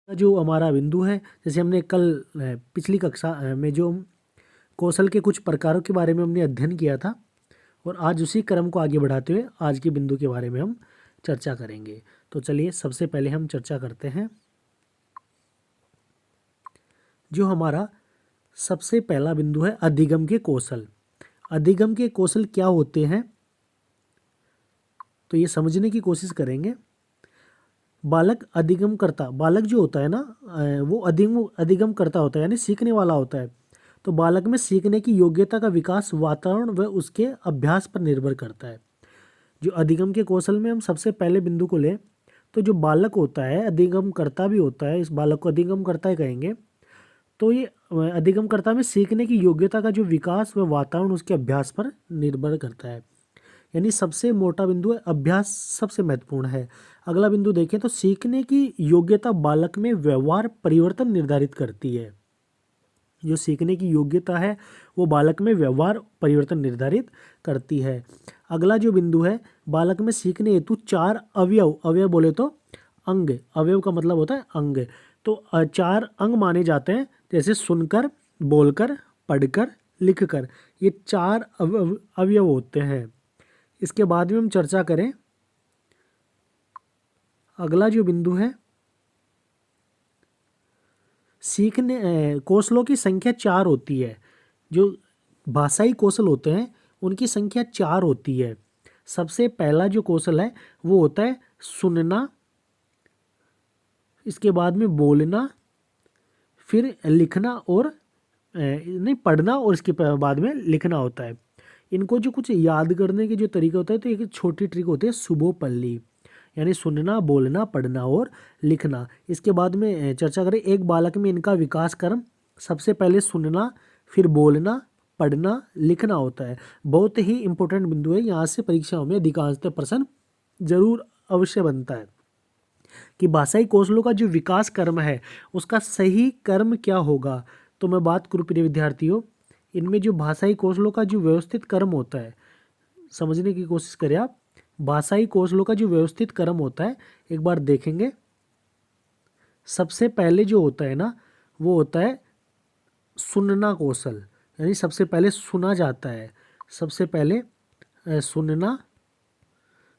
जो हमारा बिंदु है, जैसे हमने कल पिछली कक्षा में जो कौशल के कुछ प्रकारों के बारे में हमने अध्ययन किया था, और आज उसी क्रम को आगे बढ़ाते हुए आज के बिंदु के बारे में हम चर्चा करेंगे। तो चलिए सबसे पहले हम चर्चा करते हैं जो हमारा सबसे पहला बिंदु है अधिगम के कौशल। अधिगम के कौशल क्या होते हैं, तो ये समझने की कोशिश करेंगे। बालक जो होता है ना, वो अधिगम करता होता है, यानी सीखने वाला होता है। तो बालक में सीखने की योग्यता का विकास वातावरण व उसके अभ्यास पर निर्भर करता है। जो अधिगम के कौशल में हम सबसे पहले बिंदु को लें, तो जो बालक होता है अधिगम करता भी होता है, इस बालक को अधिगम करता है कहेंगे। तो ये अधिगमकर्ता में सीखने की योग्यता का जो विकास व वातावरण उसके अभ्यास पर निर्भर करता है। यानी सबसे मोटा बिंदु है अभ्यास, सबसे महत्वपूर्ण है। अगला बिंदु देखें तो सीखने की योग्यता बालक में व्यवहार परिवर्तन निर्धारित करती है। जो सीखने की योग्यता है वो बालक में व्यवहार परिवर्तन निर्धारित करती है। अगला जो बिंदु है, बालक में सीखने हेतु 4 अवयव बोले तो अंग, अवयव का मतलब होता है अंग। तो 4 अंग माने जाते हैं, जैसे सुनकर, बोलकर, पढ़कर, लिखकर। ये 4 अवयव होते हैं। इसके बाद में हम चर्चा करें, अगला जो बिंदु है, सीखने कौशलों की संख्या 4 होती है। जो भाषाई कौशल होते हैं उनकी संख्या 4 होती है। सबसे पहला जो कौशल है वो होता है सुनना, इसके बाद में बोलना, फिर लिखना और नहीं पढ़ना, और इसके बाद में लिखना होता है। इनको जो कुछ याद करने के जो तरीका होता है, तो एक छोटी ट्रिक होती है सुबोपल्ली, यानी सुनना, बोलना, पढ़ना और लिखना। इसके बाद में चर्चा करें, एक बालक में इनका विकास क्रम सबसे पहले सुनना, फिर बोलना, पढ़ना, लिखना होता है। बहुत ही इंपॉर्टेंट बिंदु है, यहाँ से परीक्षाओं में अधिकांशतः प्रश्न जरूर अवश्य बनता है कि भाषाई कौशलों का जो विकास क्रम है उसका सही क्रम क्या होगा। तो मैं बात करूँ प्रिय विद्यार्थियों, इनमें जो भाषाई कौशलों का जो व्यवस्थित क्रम होता है, समझने की कोशिश करें आप। भाषाई कौशलों का जो व्यवस्थित क्रम होता है, एक बार देखेंगे। सबसे पहले जो होता है ना, वो होता है सुनना कौशल, यानी सबसे पहले सुना जाता है। सबसे पहले सुनना,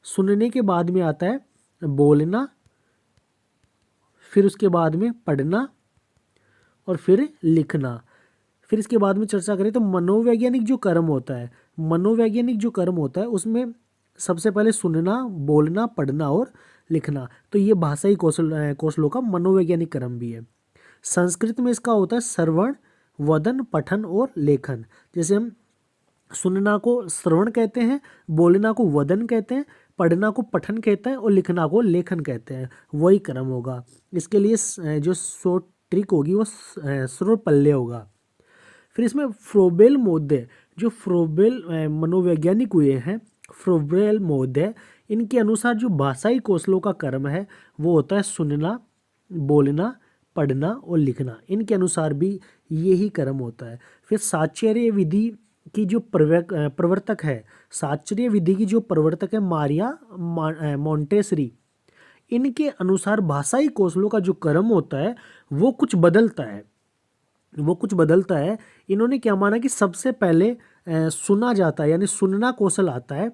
सुनने के बाद में आता है बोलना, फिर उसके बाद में पढ़ना और फिर लिखना। फिर इसके बाद में चर्चा करें तो मनोवैज्ञानिक जो क्रम होता है, मनोवैज्ञानिक जो क्रम होता है उसमें सबसे पहले सुनना, बोलना, पढ़ना और लिखना। तो ये भाषाई कौशलों का मनोवैज्ञानिक क्रम भी है। संस्कृत में इसका होता है श्रवण, वदन, पठन और लेखन। जैसे हम सुनना को श्रवण कहते हैं, बोलना को वदन कहते हैं, पढ़ना को पठन कहते हैं और लिखना को लेखन कहते हैं। वही क्रम होगा। इसके लिए जो शॉर्ट ट्रिक होगी वो श्रोपल्य होगा। फिर इसमें फ्रोबेल महोदय, जो फ्रोबेल मनोवैज्ञानिक हुए हैं, फ्रोबेल महोदय, इनके अनुसार जो भाषाई कौशलों का क्रम है वो होता है सुनना, बोलना, पढ़ना और लिखना। इनके अनुसार भी यही क्रम होता है। फिर साचर्य विधि की जो प्रवर्तक है, साचर्य विधि की जो प्रवर्तक है मारिया मोंटेसरी, इनके अनुसार भाषाई कौशलों का जो क्रम होता है वो कुछ बदलता है, वो कुछ बदलता है। इन्होंने क्या माना कि सबसे पहले सुना जाता है, यानी सुनना कौशल आता है।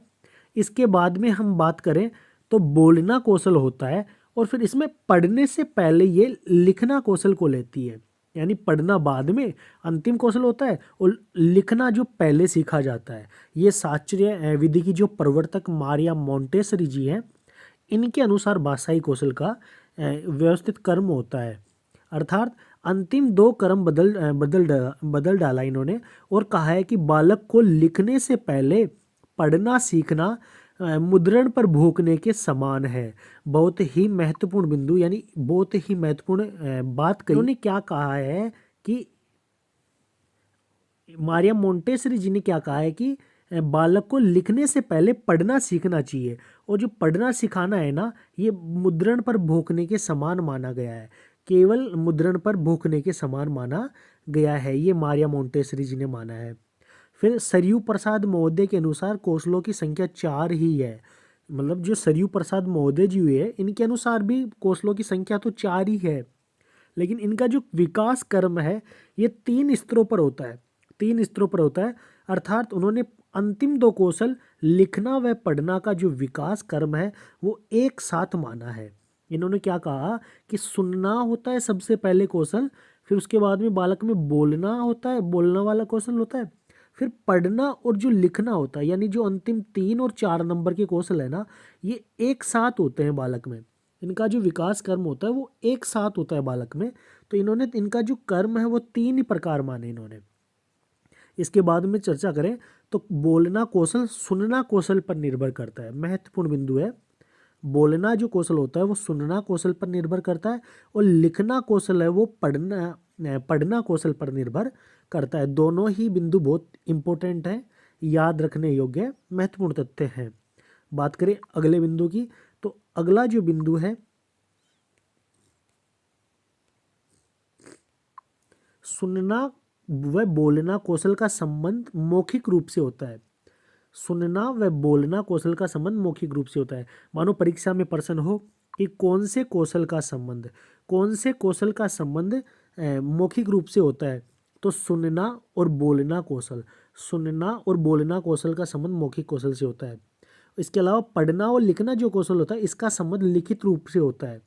इसके बाद में हम बात करें तो बोलना कौशल होता है, और फिर इसमें पढ़ने से पहले ये लिखना कौशल को लेती है। यानी पढ़ना बाद में अंतिम कौशल होता है और लिखना जो पहले सीखा जाता है। ये साचर्य विधि की जो प्रवर्तक मारिया मोंटेसरी जी हैं, इनके अनुसार भाषाई कौशल का व्यवस्थित क्रम होता है। अर्थात अंतिम 2 क्रम बदल डाला इन्होंने, और कहा है कि बालक को लिखने से पहले पढ़ना सीखना मुद्रण पर भोंकने के समान है। बहुत ही महत्वपूर्ण बिंदु, यानी बहुत ही महत्वपूर्ण बात कही। उन्होंने क्या कहा है कि मारिया मोंटेसरी जी ने क्या कहा है कि बालक को लिखने से पहले पढ़ना सीखना चाहिए, और जो पढ़ना सिखाना है ना, ये मुद्रण पर भोंकने के समान माना गया है। केवल मुद्रण पर भोंकने के समान माना गया है, ये मारिया मोंटेसरी जी ने माना है। फिर सरयू प्रसाद महोदय के अनुसार कौशलों की संख्या 4 ही है। मतलब जो सरयू प्रसाद महोदय जी हुए, इनके अनुसार भी कौशलों की संख्या तो 4 ही है। लेकिन इनका जो विकास कर्म है ये 3 स्तरों पर होता है, 3 स्तरों पर होता है। अर्थात उन्होंने अंतिम 2 कौशल लिखना व पढ़ना का जो विकास कर्म है वो एक साथ माना है। इन्होंने क्या कहा कि सुनना होता है सबसे पहले कौशल, फिर उसके बाद में बालक में बोलना होता है, बोलना वाला कौशल होता है, फिर पढ़ना और जो लिखना होता है, यानी जो अंतिम 3 और 4 नंबर के कौशल है ना, ये एक साथ होते हैं बालक में। इनका जो विकास कर्म होता है वो एक साथ होता है बालक में। तो इन्होंने इनका जो कर्म है वो 3 ही प्रकार माने इन्होंने। इसके बाद में चर्चा करें तो बोलना कौशल सुनना कौशल पर निर्भर करता है, महत्वपूर्ण बिंदु है। बोलना जो कौशल होता है वो सुनना कौशल पर निर्भर करता है, और लिखना कौशल है वो पढ़ना कौशल पर निर्भर करता है। दोनों ही बिंदु बहुत इंपॉर्टेंट है, याद रखने योग्य महत्वपूर्ण तथ्य हैं। बात करें अगले बिंदु की, तो अगला जो बिंदु है सुनना व बोलना कौशल का संबंध मौखिक रूप से होता है। सुनना व बोलना कौशल का संबंध मौखिक रूप से होता है। मानो परीक्षा में प्रश्न हो कि कौन से कौशल का संबंध मौखिक रूप से होता है, तो सुनना और बोलना कौशल का संबंध मौखिक कौशल से होता है। इसके अलावा पढ़ना और लिखना जो कौशल होता है इसका संबंध लिखित रूप से होता है।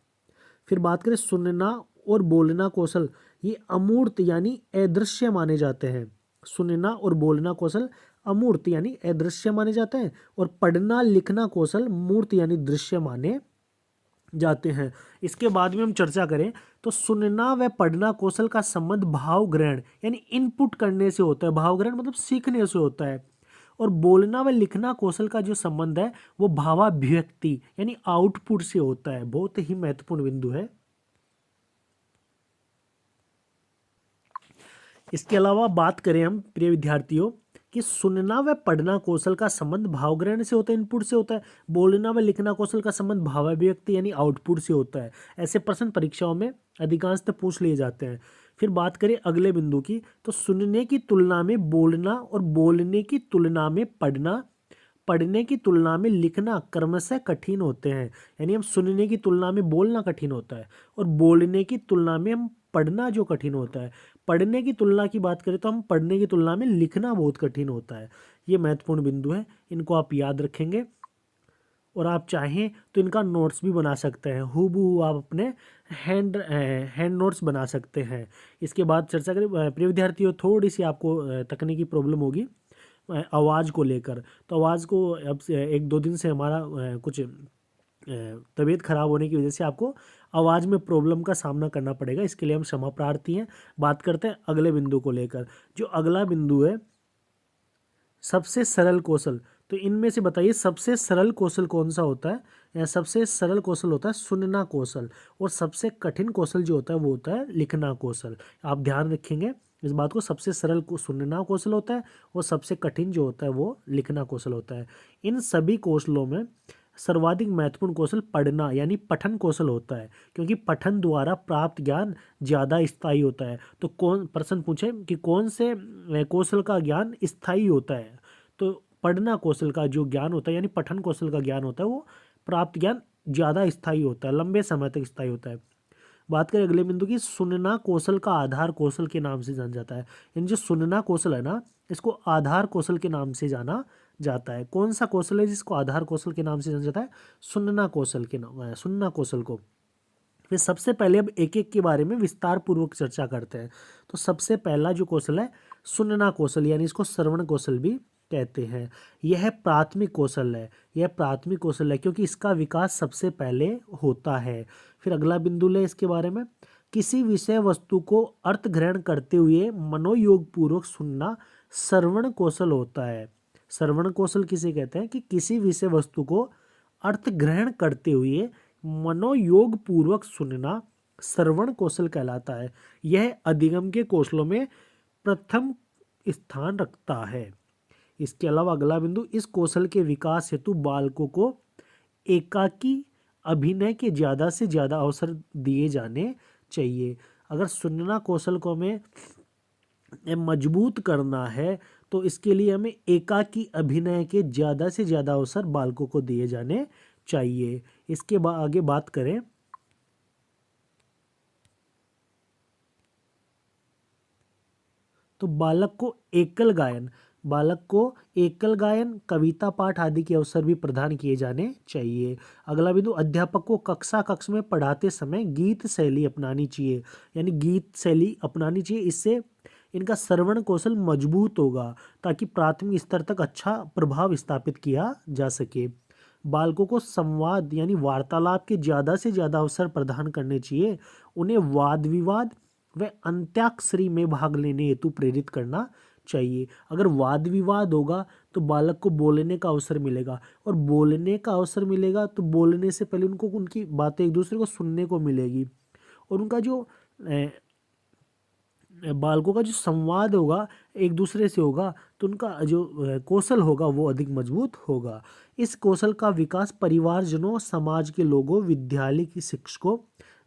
फिर बात करें सुनना और बोलना कौशल, ये अमूर्त यानी अदृश्य माने जाते हैं। सुनना और बोलना कौशल अमूर्त यानी अदृश्य माने जाते हैं, और पढ़ना लिखना कौशल मूर्त यानी दृश्य माने जाते हैं। इसके बाद में हम चर्चा करें तो सुनना व पढ़ना कौशल का संबंध भाव ग्रहण यानी इनपुट करने से होता है। भाव ग्रहण मतलब सीखने से होता है। और बोलना व लिखना कौशल का जो संबंध है वो भावाभिव्यक्ति यानी आउटपुट से होता है। बहुत ही महत्वपूर्ण बिंदु है। इसके अलावा बात करें हम प्रिय विद्यार्थियों कि सुनना व पढ़ना कौशल का संबंध भावग्रहण से होता है, इनपुट से होता है। बोलना व लिखना कौशल का संबंध भावाभिव्यक्ति यानी आउटपुट से होता है। ऐसे प्रश्न परीक्षाओं में अधिकांशतः पूछ लिए जाते हैं। फिर बात करें अगले बिंदु की, तो सुनने की तुलना में बोलना और बोलने की तुलना में पढ़ने की तुलना में लिखना क्रमशः कठिन होते हैं। यानी हम सुनने की तुलना में बोलना कठिन होता है, और बोलने की तुलना में हम पढ़ना जो कठिन होता है। पढ़ने की तुलना की बात करें तो हम पढ़ने की तुलना में लिखना बहुत कठिन होता है। ये महत्वपूर्ण बिंदु है, इनको आप याद रखेंगे, और आप चाहें तो इनका नोट्स भी बना सकते हैं। हूबहू आप अपने हैंड नोट्स बना सकते हैं। इसके बाद चर्चा करें प्रिय विद्यार्थियों, थोड़ी सी आपको तकनीकी प्रॉब्लम होगी आवाज़ को लेकर। तो आवाज़ को अब से 1-2 दिन से हमारा कुछ तबीयत खराब होने की वजह से आपको आवाज़ में प्रॉब्लम का सामना करना पड़ेगा। इसके लिए हम क्षमा प्रार्थी हैं। बात करते हैं अगले बिंदु को लेकर। जो अगला बिंदु है सबसे सरल कौशल, तो इनमें से बताइए सबसे सरल कौशल कौन सा होता है। सबसे सरल कौशल होता है सुनना कौशल, और सबसे कठिन कौशल जो होता है वो होता है लिखना कौशल। आप ध्यान रखेंगे इस बात को, सबसे सरल को सुनना कौशल होता है और सबसे कठिन जो होता है वो लिखना कौशल होता है। इन सभी कौशलों में सर्वाधिक महत्वपूर्ण कौशल पढ़ना यानी पठन कौशल होता है, क्योंकि पठन द्वारा प्राप्त ज्ञान ज़्यादा स्थायी होता है। तो कौन प्रश्न पूछे कि कौन से कौशल का ज्ञान स्थायी होता है, तो पढ़ना कौशल का जो ज्ञान होता है यानी पठन कौशल का ज्ञान होता है वो प्राप्त ज्ञान ज़्यादा स्थायी होता है, लंबे समय तक स्थायी होता है। बात करें अगले बिंदु की, सुनना कौशल का आधार कौशल के नाम से जाना जाता है। इन जो सुनना कौशल है ना, इसको आधार कौशल के नाम से जाना जाता है। कौन सा कौशल है जिसको आधार कौशल के नाम से जाना जाता है? सुनना कौशल के नाम, सुनना कौशल को। फिर सबसे पहले अब एक एक के बारे में विस्तार पूर्वक चर्चा करते हैं। तो सबसे पहला जो कौशल है सुनना कौशल, यानी इसको श्रवण कौशल भी कहते हैं। यह प्राथमिक कौशल है, क्योंकि इसका विकास सबसे पहले होता है। फिर अगला बिंदु ले इसके बारे में, किसी विषय वस्तु को अर्थ ग्रहण करते हुए मनोयोग पूर्वक सुनना श्रवण कौशल होता है। श्रवण कौशल किसे कहते हैं? कि किसी विषय वस्तु को अर्थ ग्रहण करते हुए मनोयोग पूर्वक सुनना श्रवण कौशल कहलाता है। यह अधिगम के कौशलों में प्रथम स्थान रखता है। इसके अलावा अगला बिंदु, इस कौशल के विकास हेतु बालकों को एकाकी अभिनय के ज़्यादा से ज़्यादा अवसर दिए जाने चाहिए। अगर सुनना कौशल को हमें मजबूत करना है तो इसके लिए हमें एकाकी अभिनय के ज़्यादा से ज़्यादा अवसर बालकों को दिए जाने चाहिए। इसके आगे बात करें तो बालक को एकल गायन, कविता पाठ आदि के अवसर भी प्रदान किए जाने चाहिए। अगला बिंदु, अध्यापक को कक्ष में पढ़ाते समय गीत शैली अपनानी चाहिए, यानी गीत शैली अपनानी चाहिए। इससे इनका श्रवण कौशल मजबूत होगा ताकि प्राथमिक स्तर तक अच्छा प्रभाव स्थापित किया जा सके। बालकों को संवाद यानी वार्तालाप के ज़्यादा से ज़्यादा अवसर प्रदान करने चाहिए। उन्हें वाद विवाद व अंत्याक्षरी में भाग लेने हेतु प्रेरित करना चाहिए। अगर वाद विवाद होगा तो बालक को बोलने का अवसर मिलेगा, और बोलने का अवसर मिलेगा तो बोलने से पहले उनको उनकी बातें एक दूसरे को सुनने को मिलेगी, और उनका जो बालकों का जो संवाद होगा एक दूसरे से होगा तो उनका जो कौशल होगा वो अधिक मजबूत होगा। इस कौशल का विकास परिवारजनों, समाज के लोगों, विद्यालय के शिक्षकों,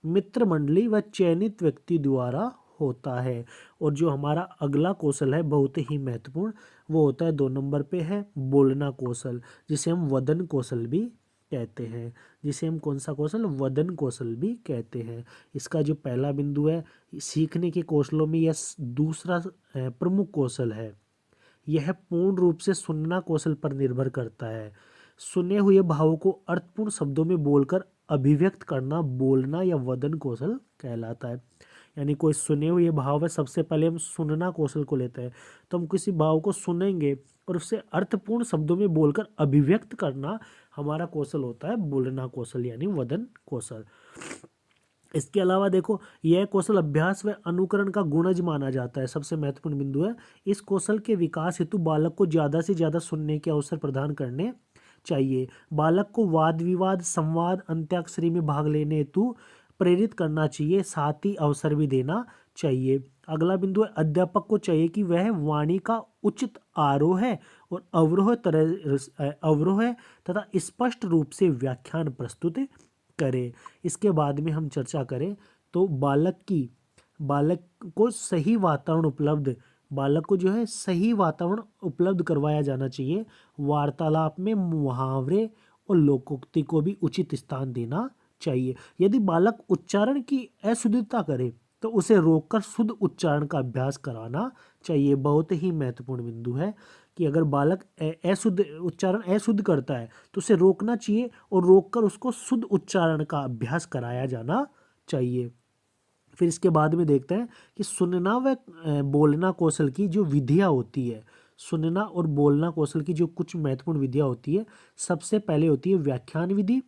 मित्र मंडली व चयनित व्यक्ति द्वारा होता है। और जो हमारा अगला कौशल है बहुत ही महत्वपूर्ण, वो होता है 2 नंबर पे है बोलना कौशल, जिसे हम वदन कौशल भी कहते हैं। जिसे हम कौन सा कौशल, वदन कौशल भी कहते हैं। इसका जो पहला बिंदु है, सीखने के कौशलों में यह दूसरा प्रमुख कौशल है। यह पूर्ण रूप से सुनना कौशल पर निर्भर करता है। सुने हुए भावों को अर्थपूर्ण शब्दों में बोलकर अभिव्यक्त करना बोलना या वदन कौशल कहलाता है। यानी कोई सुने हुए भाव है, सबसे पहले हम सुनना कौशल को लेते हैं, तो हम किसी भाव को सुनेंगे और उससे अर्थपूर्ण शब्दों में बोलकर अभिव्यक्त करना हमारा कौशल होता है बोलना कौशल यानी वदन कौशल। इसके अलावा देखो, यह कौशल अभ्यास व अनुकरण का गुणज माना जाता है। सबसे महत्वपूर्ण बिंदु है, इस कौशल के विकास हेतु बालक को ज़्यादा से ज़्यादा सुनने के अवसर प्रदान करने चाहिए। बालक को वाद विवाद, संवाद, अंत्याक्षरी में भाग लेने हेतु प्रेरित करना चाहिए, साथ ही अवसर भी देना चाहिए। अगला बिंदु है, अध्यापक को चाहिए कि वह वाणी का उचित आरोह और अवरोह तथा स्पष्ट रूप से व्याख्यान प्रस्तुत करे। इसके बाद में हम चर्चा करें तो बालक को सही वातावरण उपलब्ध, बालक को जो है सही वातावरण उपलब्ध करवाया जाना चाहिए। वार्तालाप में मुहावरे और लोकोक्ति को भी उचित स्थान देना चाहिए। यदि बालक उच्चारण की अशुद्धता करे तो उसे रोककर शुद्ध उच्चारण का अभ्यास कराना चाहिए। बहुत ही महत्वपूर्ण बिंदु है कि अगर बालक उच्चारण अशुद्ध करता है तो उसे रोकना चाहिए और रोककर उसको शुद्ध उच्चारण का अभ्यास कराया जाना चाहिए। फिर इसके बाद में देखते हैं कि सुनना व बोलना कौशल की जो विधियाँ होती है, सुनना और बोलना कौशल की जो कुछ महत्वपूर्ण विधियाँ होती है, सबसे पहले होती है व्याख्यान विधि,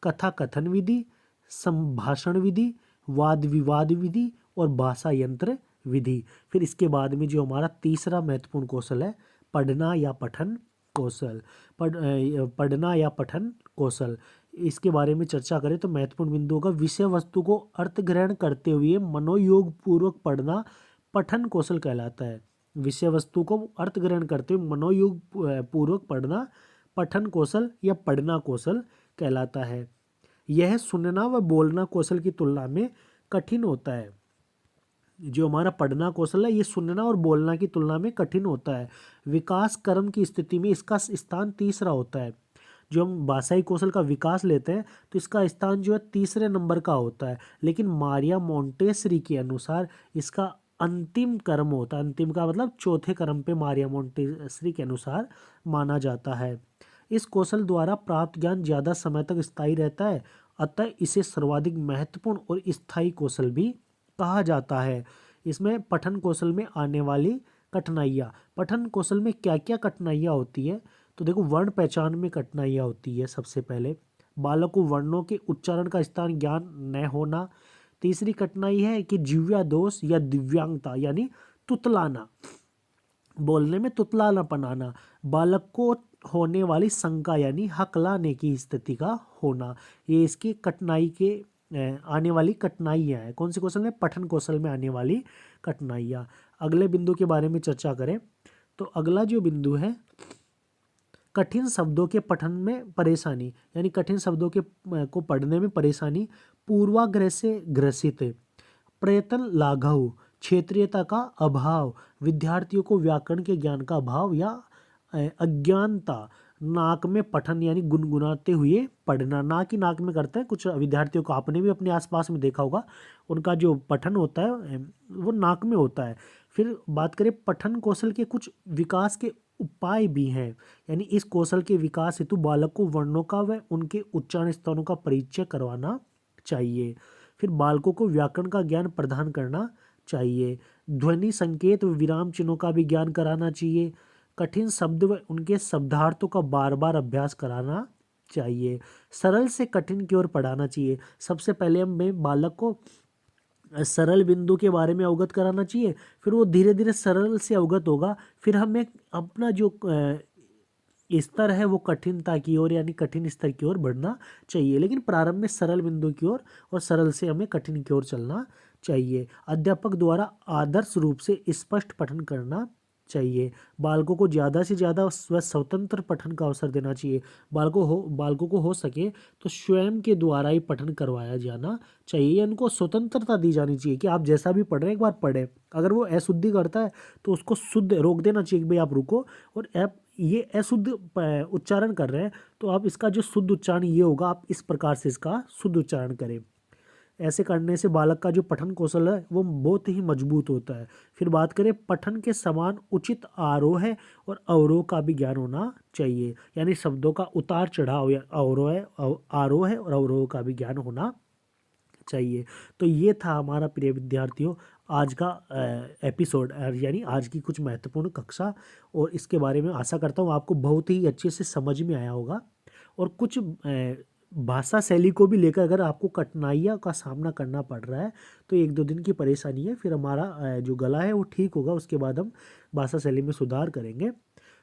कथा कथन विधि, संभाषण विधि, वाद विवाद विधि और भाषा यंत्र विधि। फिर इसके बाद में जो हमारा तीसरा महत्वपूर्ण कौशल है पढ़ना या पठन कौशल। पढ़ना या पठन कौशल, इसके बारे में चर्चा करें तो महत्वपूर्ण बिंदुओं का विषय वस्तु को अर्थ ग्रहण करते हुए मनोयोग पूर्वक पढ़ना पठन कौशल कहलाता है। विषय वस्तु को अर्थ ग्रहण करते हुए मनोयोग पूर्वक पढ़ना पठन कौशल या पढ़ना कौशल कहलाता है। यह सुनना व बोलना कौशल की तुलना में कठिन होता है। जो हमारा पढ़ना कौशल है ये सुनना और बोलना की तुलना में कठिन होता है। विकास क्रम की स्थिति में इसका स्थान तीसरा होता है। जो हम भाषाई कौशल का विकास लेते हैं तो इसका स्थान जो है तीसरे नंबर का होता है, लेकिन मारिया मोंटेसरी के अनुसार इसका अंतिम क्रम होता है। अंतिम का मतलब चौथे क्रम पे मारिया मोंटेसरी के अनुसार माना जाता है। इस कौशल द्वारा प्राप्त ज्ञान ज़्यादा समय तक स्थायी रहता है, अतः इसे सर्वाधिक महत्वपूर्ण और स्थायी कौशल भी कहा जाता है। इसमें पठन कौशल में आने वाली कठिनाइयाँ, पठन कौशल में क्या क्या कठिनाइयाँ होती है तो देखो, वर्ण पहचान में कठिनाइयाँ होती है। सबसे पहले बालक को वर्णों के उच्चारण का स्थान ज्ञान न होना। तीसरी कठिनाई है कि जिह्वा दोष या दिव्यांगता यानी तुतलाना, बोलने में तुतलानापन आना। बालक को होने वाली शंका यानी हकलाने की स्थिति का होना, ये इसकी कठिनाई के आने वाली कठिनाइयाँ हैं। कौन से कौशल में? पठन कौशल में आने वाली कठिनाइयाँ। अगले बिंदु के बारे में चर्चा करें तो अगला जो बिंदु है कठिन शब्दों के पठन में परेशानी, यानी कठिन शब्दों के को पढ़ने में परेशानी, पूर्वाग्रह से ग्रसित, प्रयत्न लाघव, क्षेत्रीयता का अभाव, विद्यार्थियों को व्याकरण के ज्ञान का अभाव या अज्ञानता, नाक में पठन यानी गुनगुनाते हुए पढ़ना, ना कि नाक में करते हैं कुछ विद्यार्थियों को, आपने भी अपने आसपास में देखा होगा, उनका जो पठन होता है वो नाक में होता है। फिर बात करें पठन कौशल के कुछ विकास के उपाय भी हैं, यानी इस कौशल के विकास हेतु बालक को वर्णों का व उनके उच्चारण स्थानों का परिचय करवाना चाहिए। फिर बालकों को व्याकरण का ज्ञान प्रदान करना चाहिए। ध्वनि संकेत व विराम चिन्हों का भी ज्ञान कराना चाहिए। कठिन शब्द व उनके शब्दार्थों का बार बार अभ्यास कराना चाहिए। सरल से कठिन की ओर पढ़ाना चाहिए। सबसे पहले हमें बालक को सरल बिंदु के बारे में अवगत कराना चाहिए, फिर वो धीरे धीरे सरल से अवगत होगा, फिर हमें अपना जो स्तर है वो कठिनता की ओर यानी कठिन स्तर की ओर बढ़ना चाहिए, लेकिन प्रारंभ में सरल बिंदु की ओर और सरल से हमें कठिन की ओर चलना चाहिए। अध्यापक द्वारा आदर्श रूप से स्पष्ट पठन करना चाहिए। बालकों को ज़्यादा से ज़्यादा स्वतंत्र पठन का अवसर देना चाहिए। बालकों को हो सके तो स्वयं के द्वारा ही पठन करवाया जाना चाहिए। उनको स्वतंत्रता दी जानी चाहिए कि आप जैसा भी पढ़ रहे हैं एक बार पढ़ें। अगर वो अशुद्धि करता है तो उसको शुद्ध रोक देना चाहिए कि भाई आप रुको, और आप ये अशुद्ध उच्चारण कर रहे हैं तो आप इसका जो शुद्ध उच्चारण ये होगा, आप इस प्रकार से इसका शुद्ध उच्चारण करें। ऐसे करने से बालक का जो पठन कौशल है वो बहुत ही मजबूत होता है। फिर बात करें पठन के समान उचित आरोह है और अवरोह का भी ज्ञान होना चाहिए, यानी शब्दों का उतार चढ़ाव या आरोह है और अवरोह का भी ज्ञान होना चाहिए। तो ये था हमारा प्रिय विद्यार्थियों आज का एपिसोड, यानी आज की कुछ महत्वपूर्ण कक्षा, और इसके बारे में आशा करता हूँ आपको बहुत ही अच्छे से समझ में आया होगा। और कुछ भाषा शैली को भी लेकर अगर आपको कठिनाइयों का सामना करना पड़ रहा है तो 1-2 दिन की परेशानी है, फिर हमारा जो गला है वो ठीक होगा, उसके बाद हम भाषा शैली में सुधार करेंगे।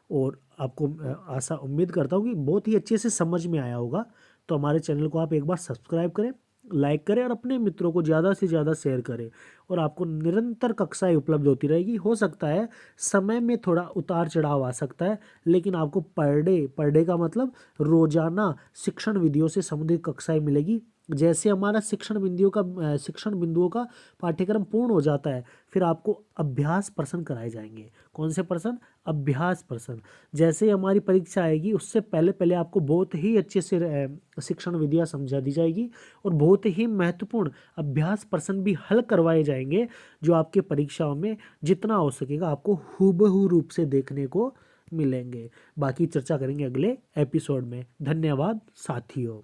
और आपको आशा उम्मीद करता हूँ कि बहुत ही अच्छे से समझ में आया होगा। तो हमारे चैनल को आप एक बार सब्सक्राइब करें, लाइक करें और अपने मित्रों को ज़्यादा से ज़्यादा शेयर करें, और आपको निरंतर कक्षाएं उपलब्ध होती रहेगी। हो सकता है समय में थोड़ा उतार चढ़ाव आ सकता है, लेकिन आपको पर डे का मतलब रोजाना शिक्षण विधियों से संबंधित कक्षाएं मिलेगी। जैसे हमारा शिक्षण बिंदुओं का पाठ्यक्रम पूर्ण हो जाता है, फिर आपको अभ्यास प्रश्न कराए जाएंगे। कौन से प्रश्न? अभ्यास प्रश्न। जैसे ही हमारी परीक्षा आएगी उससे पहले पहले आपको बहुत ही अच्छे से शिक्षण विधियाँ समझा दी जाएगी, और बहुत ही महत्वपूर्ण अभ्यास प्रश्न भी हल करवाए जाएंगे, जो आपके परीक्षाओं में जितना हो सकेगा आपको हूबहू रूप से देखने को मिलेंगे। बाकी चर्चा करेंगे अगले एपिसोड में। धन्यवाद साथियों।